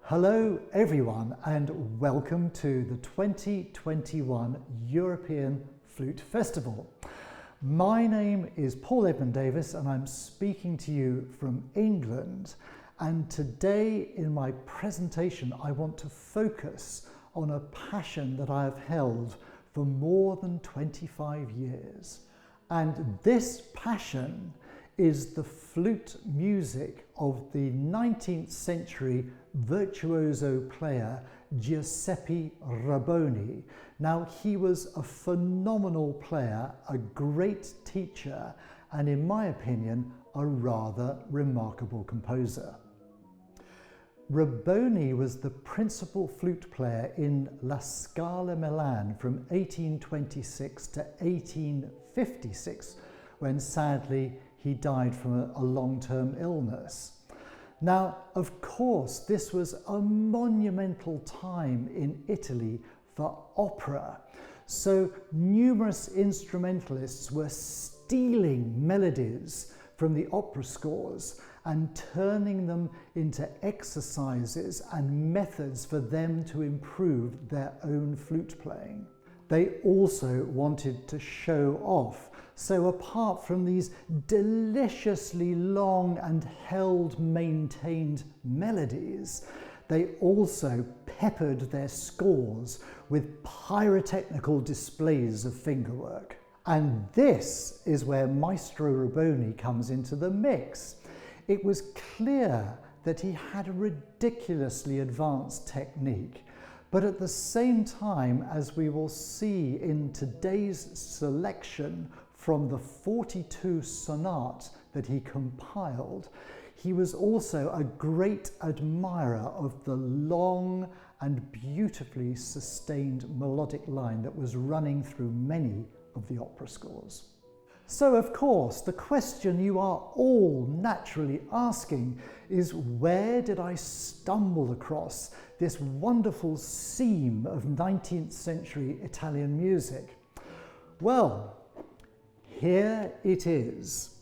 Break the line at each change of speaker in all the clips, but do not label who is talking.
Hello everyone and welcome to the 2021 European Flute Festival. My name is Edmund Davies and I'm speaking to you from England, and today in my presentation I want to focus on a passion that I have held for more than 25 years. And this passion is the flute music of the 19th century virtuoso player Giuseppe Rabboni. Now, he was a phenomenal player, a great teacher, and in my opinion, a rather remarkable composer. Rabboni was the principal flute player in La Scala Milan from 1826 to 1856, when sadly he died from a long-term illness. Now, of course, this was a monumental time in Italy for opera. So numerous instrumentalists were stealing melodies from the opera scores and turning them into exercises and methods for them to improve their own flute playing. They also wanted to show off. So apart from these deliciously long and maintained melodies, they also peppered their scores with pyrotechnical displays of fingerwork. And this is where Maestro Rabboni comes into the mix. It was clear that he had a ridiculously advanced technique, but at the same time, as we will see in today's selection from the 42 sonates that he compiled, he was also a great admirer of the long and beautifully sustained melodic line that was running through many of the opera scores. So, of course, the question you are all naturally asking is, where did I stumble across this wonderful seam of 19th century Italian music? Well, here it is.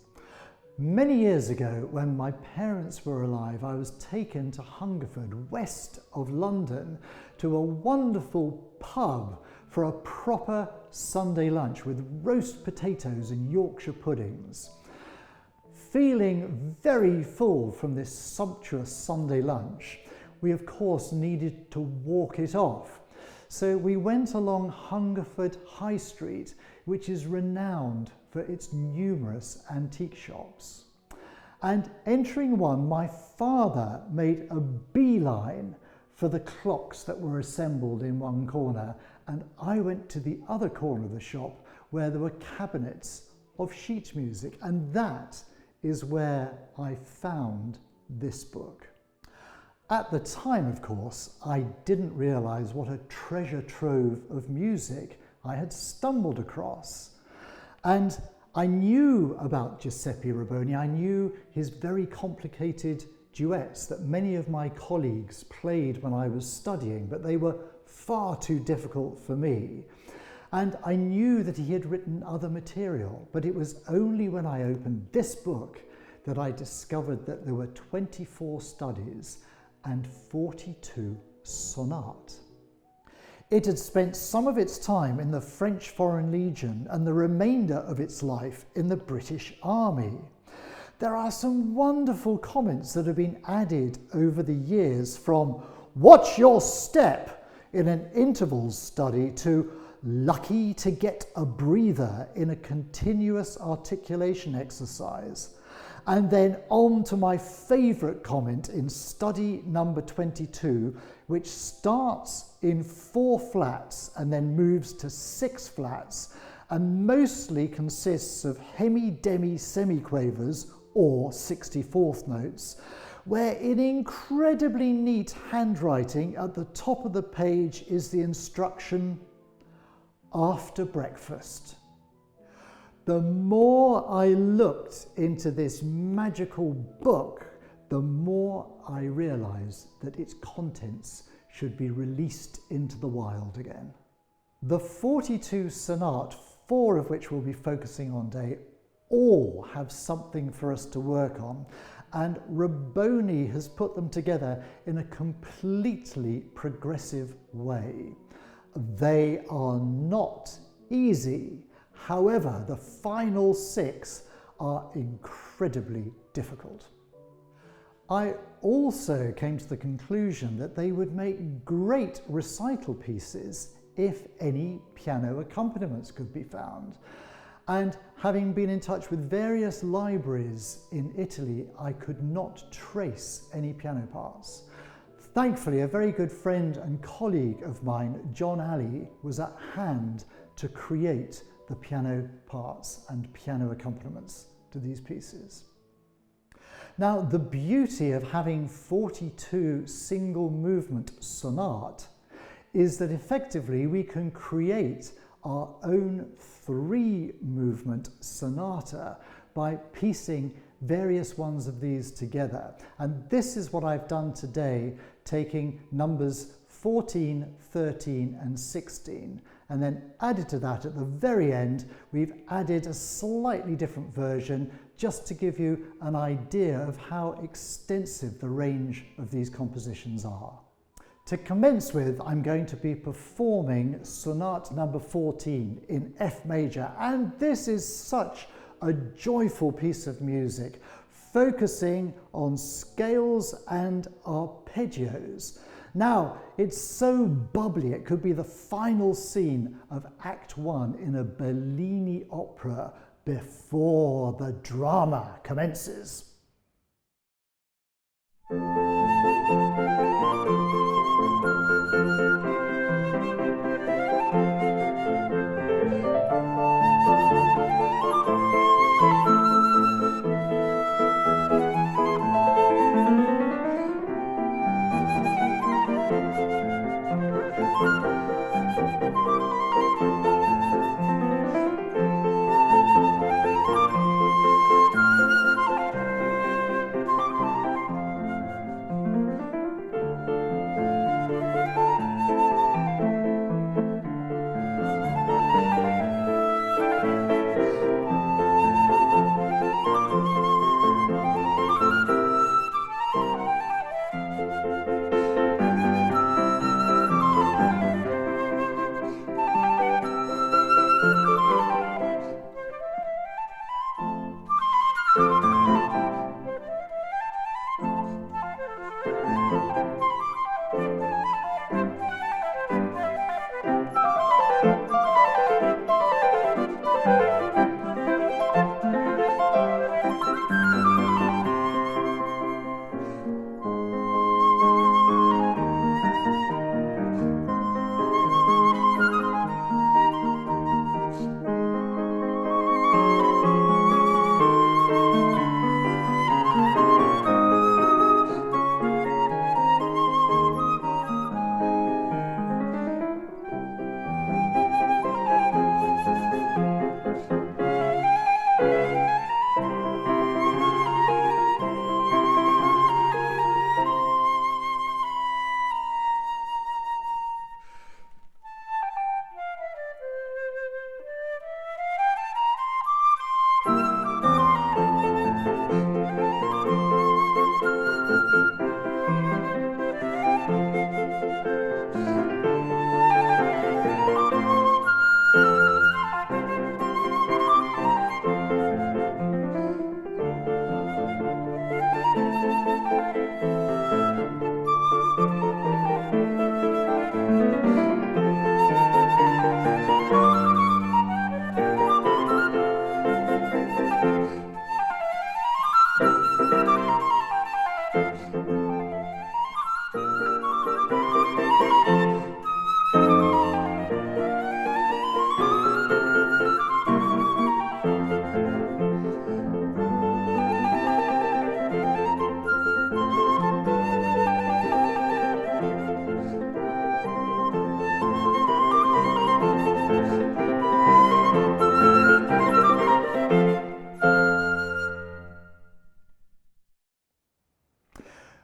Many years ago, when my parents were alive, I was taken to Hungerford, west of London, to a wonderful pub for a proper Sunday lunch with roast potatoes and Yorkshire puddings. Feeling very full from this sumptuous Sunday lunch, we of course needed to walk it off. So we went along Hungerford High Street, which is renowned for its numerous antique shops. And entering one, my father made a beeline for the clocks that were assembled in one corner, and I went to the other corner of the shop where there were cabinets of sheet music, and that is where I found this book. At the time, of course, I didn't realise what a treasure trove of music I had stumbled across. And I knew about Giuseppe Rabboni. I knew his very complicated duets that many of my colleagues played when I was studying, but they were far too difficult for me. And I knew that he had written other material, but it was only when I opened this book that I discovered that there were 24 studies and 42 sonates. It had spent some of its time in the French Foreign Legion and the remainder of its life in the British Army. There are some wonderful comments that have been added over the years, from "watch your step" in an intervals study to "lucky to get a breather" in a continuous articulation exercise. And then on to my favourite comment in study number 22, which starts in 4 flats and then moves to 6 flats and mostly consists of hemi-demi semiquavers or 64th notes, where in incredibly neat handwriting at the top of the page is the instruction, "after breakfast." The more I looked into this magical book, the more I realised that its contents should be released into the wild again. The 42 sonate, 4 of which we'll be focusing on today, all have something for us to work on, and Rabboni has put them together in a completely progressive way. They are not easy. However, the final 6 are incredibly difficult. I also came to the conclusion that they would make great recital pieces if any piano accompaniments could be found. And having been in touch with various libraries in Italy, I could not trace any piano parts. Thankfully, a very good friend and colleague of mine, John Alley, was at hand to create the piano parts and piano accompaniments to these pieces. Now, the beauty of having 42 single movement sonate is that effectively we can create our own 3 movement sonata by piecing various ones of these together. And this is what I've done today, taking numbers 14, 13 and 16, and then added to that at the very end, we've added a slightly different version just to give you an idea of how extensive the range of these compositions are. To commence with, I'm going to be performing Sonate number 14 in F major, and this is such a joyful piece of music, focusing on scales and arpeggios. Now, it's so bubbly, it could be the final scene of Act 1 in a Bellini opera before the drama commences.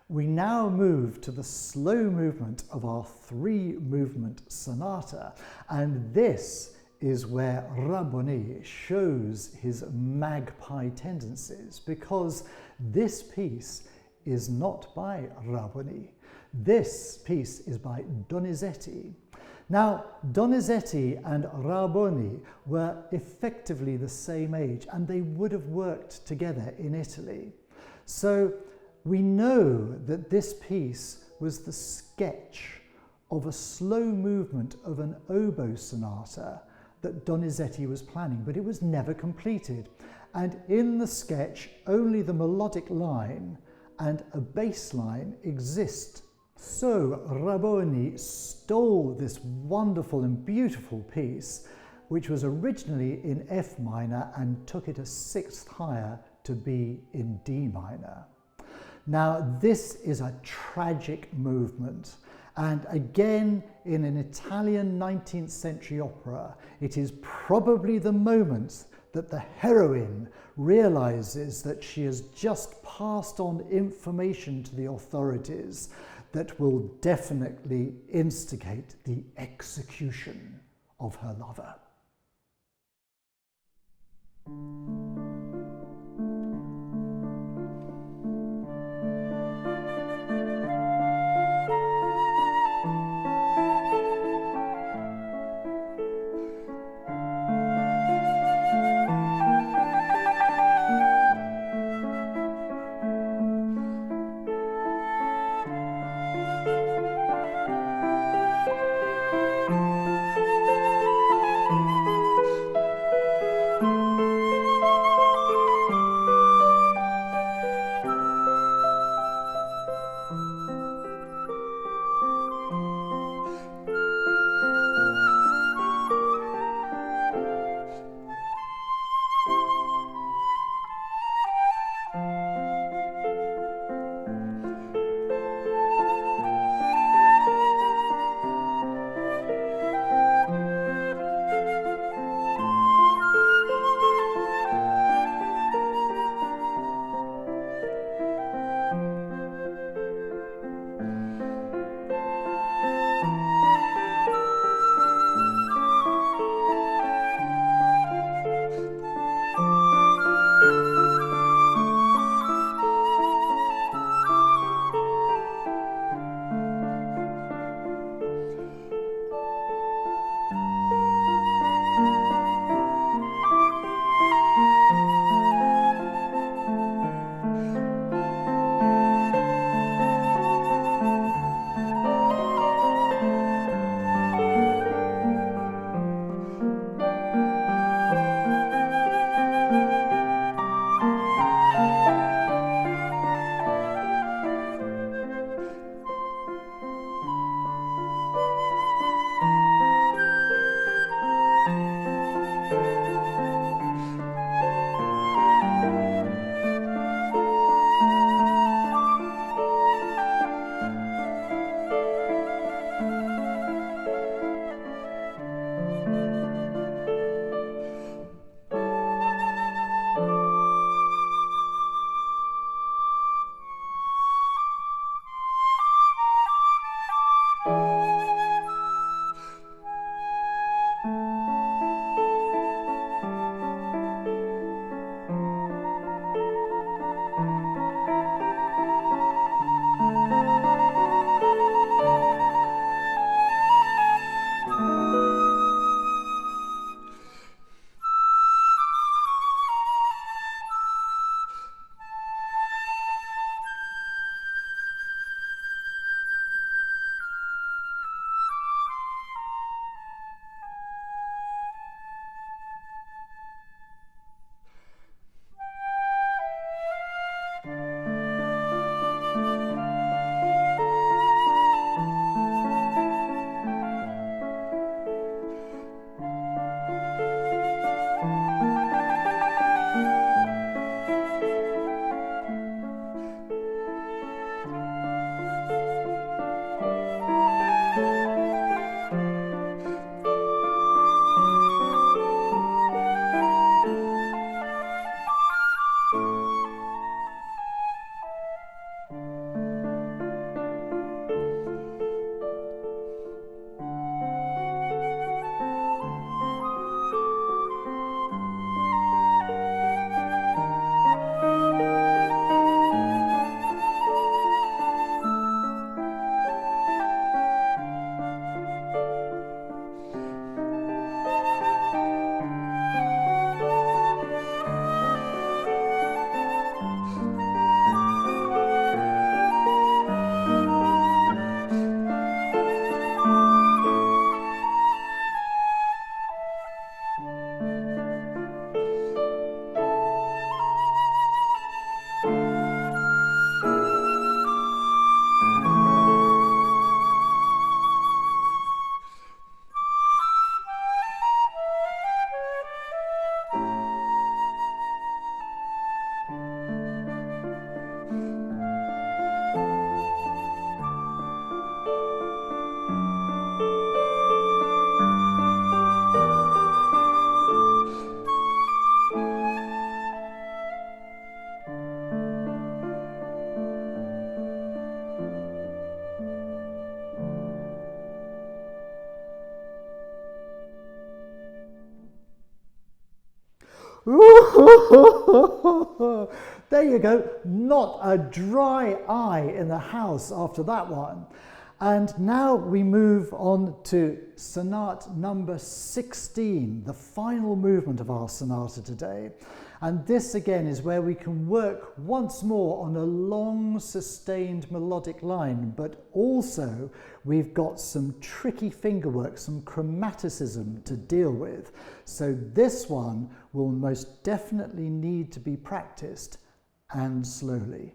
We now move to the slow movement of our 3 movement sonata, and this is where Rabboni shows his magpie tendencies, because this piece is not by Rabboni. This piece is by Donizetti. Now, Donizetti and Rabboni were effectively the same age, and they would have worked together in Italy. So we know that this piece was the sketch of a slow movement of an oboe sonata that Donizetti was planning, but it was never completed. And in the sketch, only the melodic line and a bass line exist. So Rabboni stole this wonderful and beautiful piece, which was originally in F minor, and took it a sixth higher to be in D minor. Now, this is a tragic movement. And again, in an Italian 19th century opera, it is probably the moment that the heroine realizes that she has just passed on information to the authorities that will definitely instigate the execution of her lover. There you go, not a dry eye in the house after that one. And now we move on to sonata number 16, the final movement of our sonata today. And this again is where we can work once more on a long sustained melodic line, but also we've got some tricky fingerwork, some chromaticism to deal with. So this one will most definitely need to be practiced, and slowly.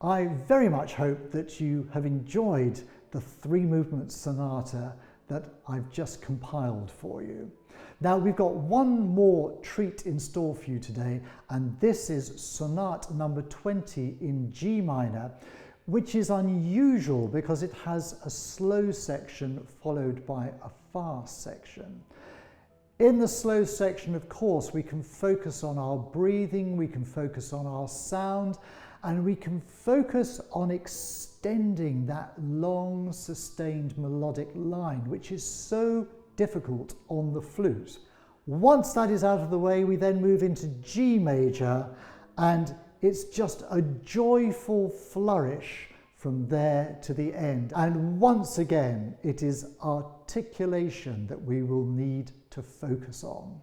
I very much hope that you have enjoyed the 3-movement sonata that I've just compiled for you. Now we've got one more treat in store for you today, and this is sonata number 20 in G minor, which is unusual because it has a slow section followed by a fast section. In the slow section, of course, we can focus on our breathing, we can focus on our sound, and we can focus on extending that long sustained melodic line, which is so difficult on the flute. Once that is out of the way, we then move into G major, and it's just a joyful flourish from there to the end. And once again, it is articulation that we will need to focus on.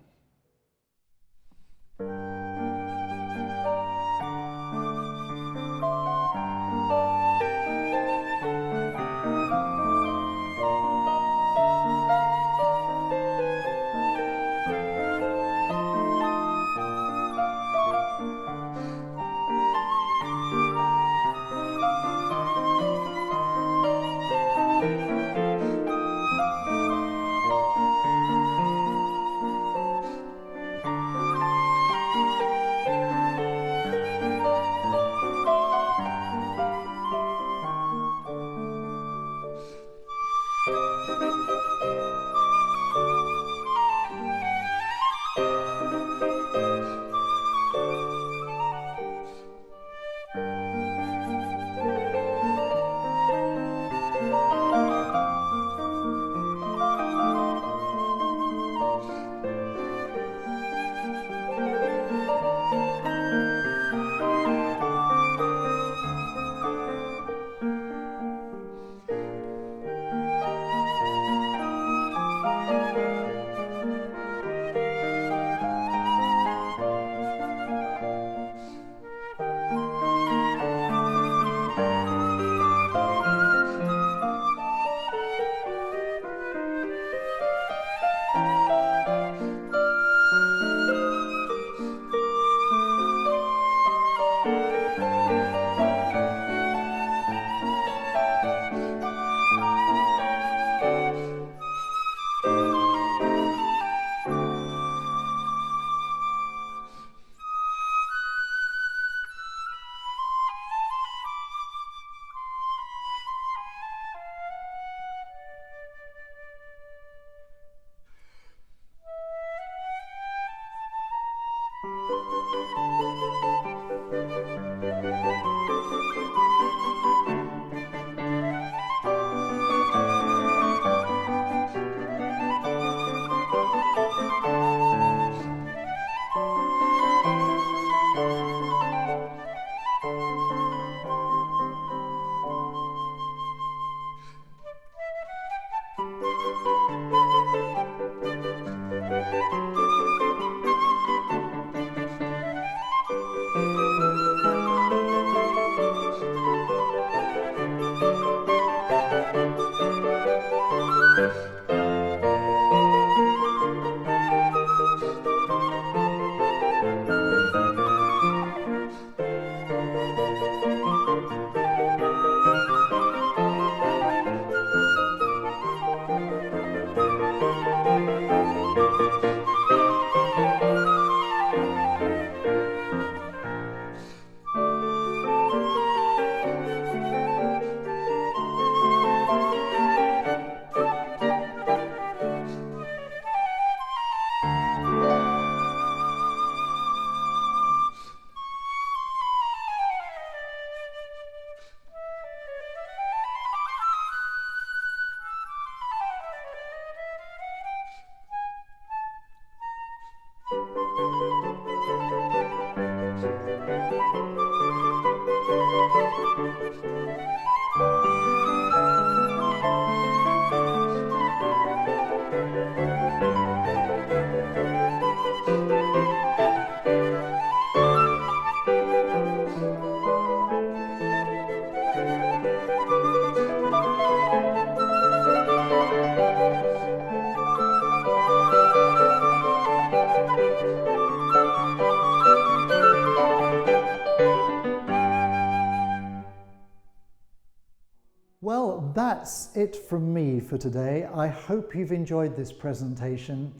Well, that's it from me for today. I hope you've enjoyed this presentation.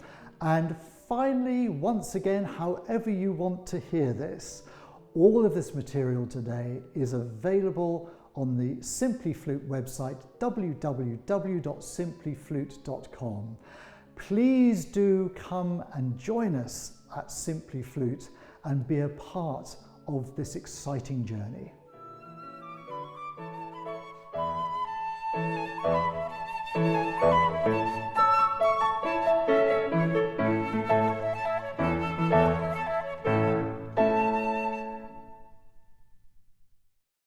And finally, once again, however you want to hear this, all of this material today is available on the Simply Flute website, www.simplyflute.com. Please do come and join us at Simply Flute and be a part of this exciting journey.